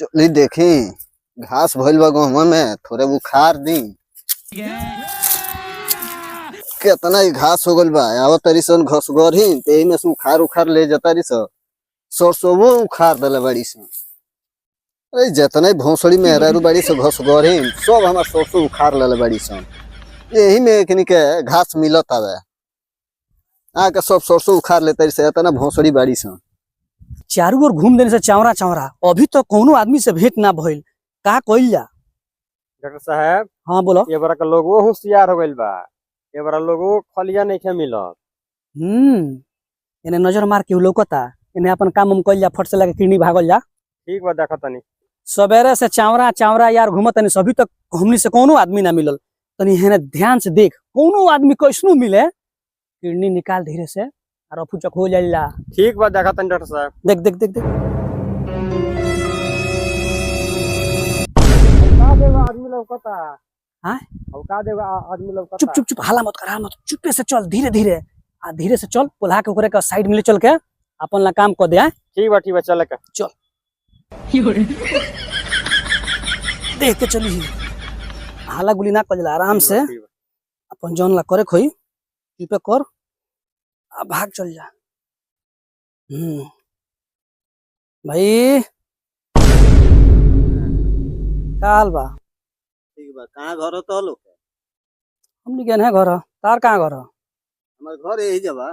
चली देखी घास भइल बा गहुमा में थोड़े बुखार दी केतना ही घास हो गइल बा। आवत तरी सन घसगरही ते में से उखाड़ उखाड़ ले जाता रही स सरसों उखाड़ देले बड़ी सन। अरे जितना भोसड़ी मेहरारू बड़ी से घसगरही सब हमार सरसों उखाड़ लेले बड़ी सन। यही में एकनी के घास मिलत हवे आके सब सरसों उखाड़ लेते से इतना भोसड़ी बड़ी सन। चारू ओर घूम देने से चावरा चावरा अभी तो कोनो आदमी से भेंट ना भइल का कइल जा। डॉक्टर साहब हाँ बोलो। ये बड़ा का लोगो होशियार हो गइल बा। ये बड़ा लोगो खलिया नहीं खे मिलत। इन्हें नजर मार के लौकता इन्हें अपन काम हम कइल जा फट से लगे किडनी भागल जा। ठीक बा देखा तनी सवेरे से चावरा चावरा यार घूमत तनी सभी तक हमनी से कोनो आदमी ना मिलल। तनी हेने ध्यान से देख कोनो आदमी कैसनो मिले किडनी निकाल धीरे से और अफुचक हो जाइला। ठीक बा देखा तनी डॉक्टर साहब। देख देख देख देख का देवा आदमी लौकता। हां का देवा आदमी लौकता। चुप चुप चुप हाला मत कर हाला मत चुपे से चल धीरे धीरे आ धीरे से चल पुल्हा के ओकरे का साइड में ले चल के अपन ला काम कर दे। ठीक बा चल के चल देख के चली हाला गुली ना कर आराम से अपन जौन ला करे खोई पे कर आ भाग चल जा। भाई काल बा ठीक बा कहां घर तो लोग हमनी के है घर तार कहां घर हमार घर यही जबा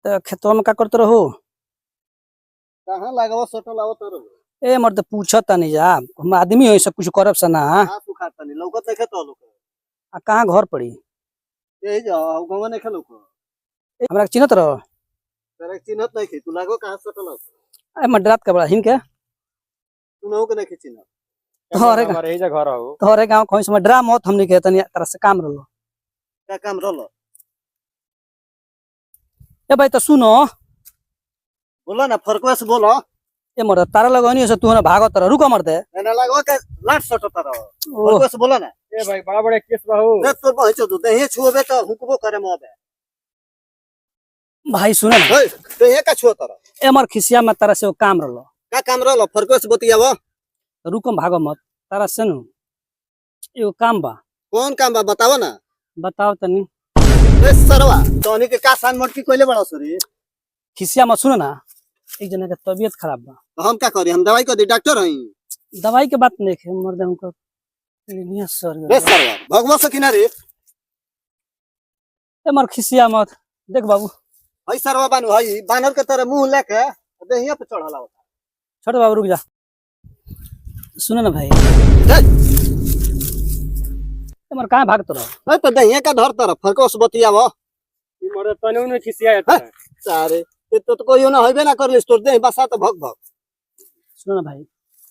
तो खेतवा में का करते रहो कहां लगाव सटल आवत रहो। ए मर्द पूछत नहीं जा हम आदमी हो सब कुछ करब से ना हां सुखाता नहीं लौकत देखे तो लोग आ कहां घर पड़ी यही जा गवा नहीं खेलो को हमरा चिन्हत रहो तेरे चिन्हत नहीं खी तू लागो कहां सटल ए मडरात के बड़ा हिन के तू नहो के नहीं चिन्हत तोहरे हमारे यही घर हो। तोहरे गांव खोई से डरा मत हमनी के तनी तरह से काम रहलो। का काम रहलो ए भाई तो सुनो बोलो ना फरकवा से बोलो। ए मर्द तारा लगनी से तू ना भागत रह रुको मर्दे एना लागो के लाट सटत रहो फरकवा से बोलो ना। ए भाई बड़ा बड़ा केस बा हो। रे तो पहुंचो तू देहे छुबे तो हुकबो करे मोबे भाई सुन ना ओए देहे का छुओ तर ए मर खिसिया में तारा से वो काम रहलो का काम रहलो फरकवा से बतियावो रुको भागो मत तारा से नु एगो काम बा। कौन काम बा बताओ ना। बताओ तनी ए सरवा तोनी के का सान मोटकी कोइले बड़ा सरी खिसिया मत सुनो ना एक जना के तबीयत खराब बा तो हम का करी हम दवाई को दी डॉक्टर हई। दवाई के बात नहीं है मर्द हमको क्लिनिया सर रे सरवा भगवा से किनारे ए मर खिसिया मत देख बाबू हई सरवा बानू हई बानर के तरह मुंह लेके देहिया पे चढ़ला होता। छोड़ बाबू रुक जा सुनो ना भाई मर कहां भागत रहो। ए तो देहिया का धर तरफ फरकवा से बतियावो ई मरे तने ने खिसिया है। सारे तो कोई ना होइबे ना करलिस तोर देह बसा तो भग भग। सुनो ना भाई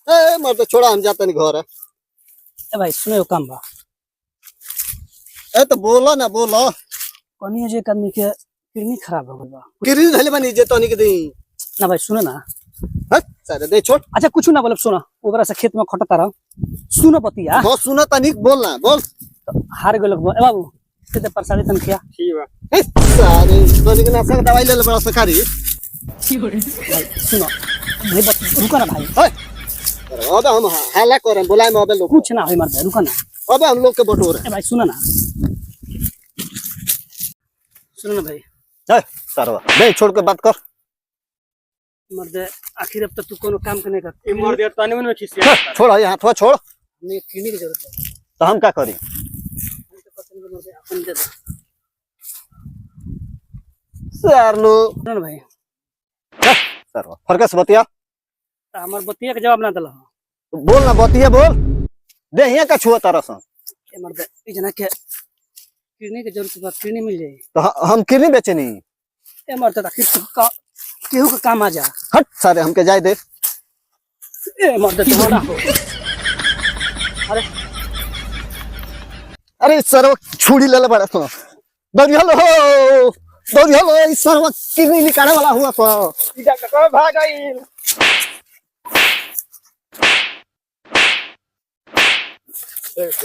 ए मर तो छोड़ा हम जाते नहीं घर ए भाई सुनो एगो काम बा। ए तो बोलो ना बोलो कनिया जे आदमी के किडनी खराब हो गइल बा किरी धले बनी जे तोनी के दी ना भाई सुनो ना। हट सारे दे छोड़ अच्छा कुछ ना बोलब सुनो ओकरा से खेत में खटता रहो सुनो बतिया हो सुनो तनिक बोल ना बोल तो हार गेल ए बाबू ते परसाड़ी तन खिया ठीक बा ए सारे तोनी के नासक दवाई ले ले बड़ा सकारी। भाई सुनो भाई रुको ना भाई ओए अब हम हाला करम बुलाए में अबे लोग कुछ ना होई मर्द रुको ना अब हम लोग के बटोर ए भाई सुनो ना सुनो ना भाई है सरवा दे छोड़ के बात कर मर्द आखिर अब तक तू कोनो काम करने का ई मर दे तने ने खिसिया। छोड़ यहाँ थोड़ा छोड़ हमें किडनी की जरूरत है तो हम का करी हम तो पसंद मर्द अपन दे दो सर लो सुनो ना भाई सरवा फरकस बतिया तो हमार बतिया के जवाब ना दला तो बोल ना बतिया बोल देहिया का छुआ तरस ए मर्द ई जना के किडनी की जरूरत बा किडनी मिल जाए तो हम किरनी बेचनी ए मर्द आखिर का केहू का काम आ जा। हट सारे हमके जाए दे ए मर्द थोड़ा हो अरे अरे सरवा छुड़ी ले ले बड़ा तो दौड़ी हलो इस सरवा किरनी निकाले वाला हुआ तो ई डॉक्टर भाग गइल।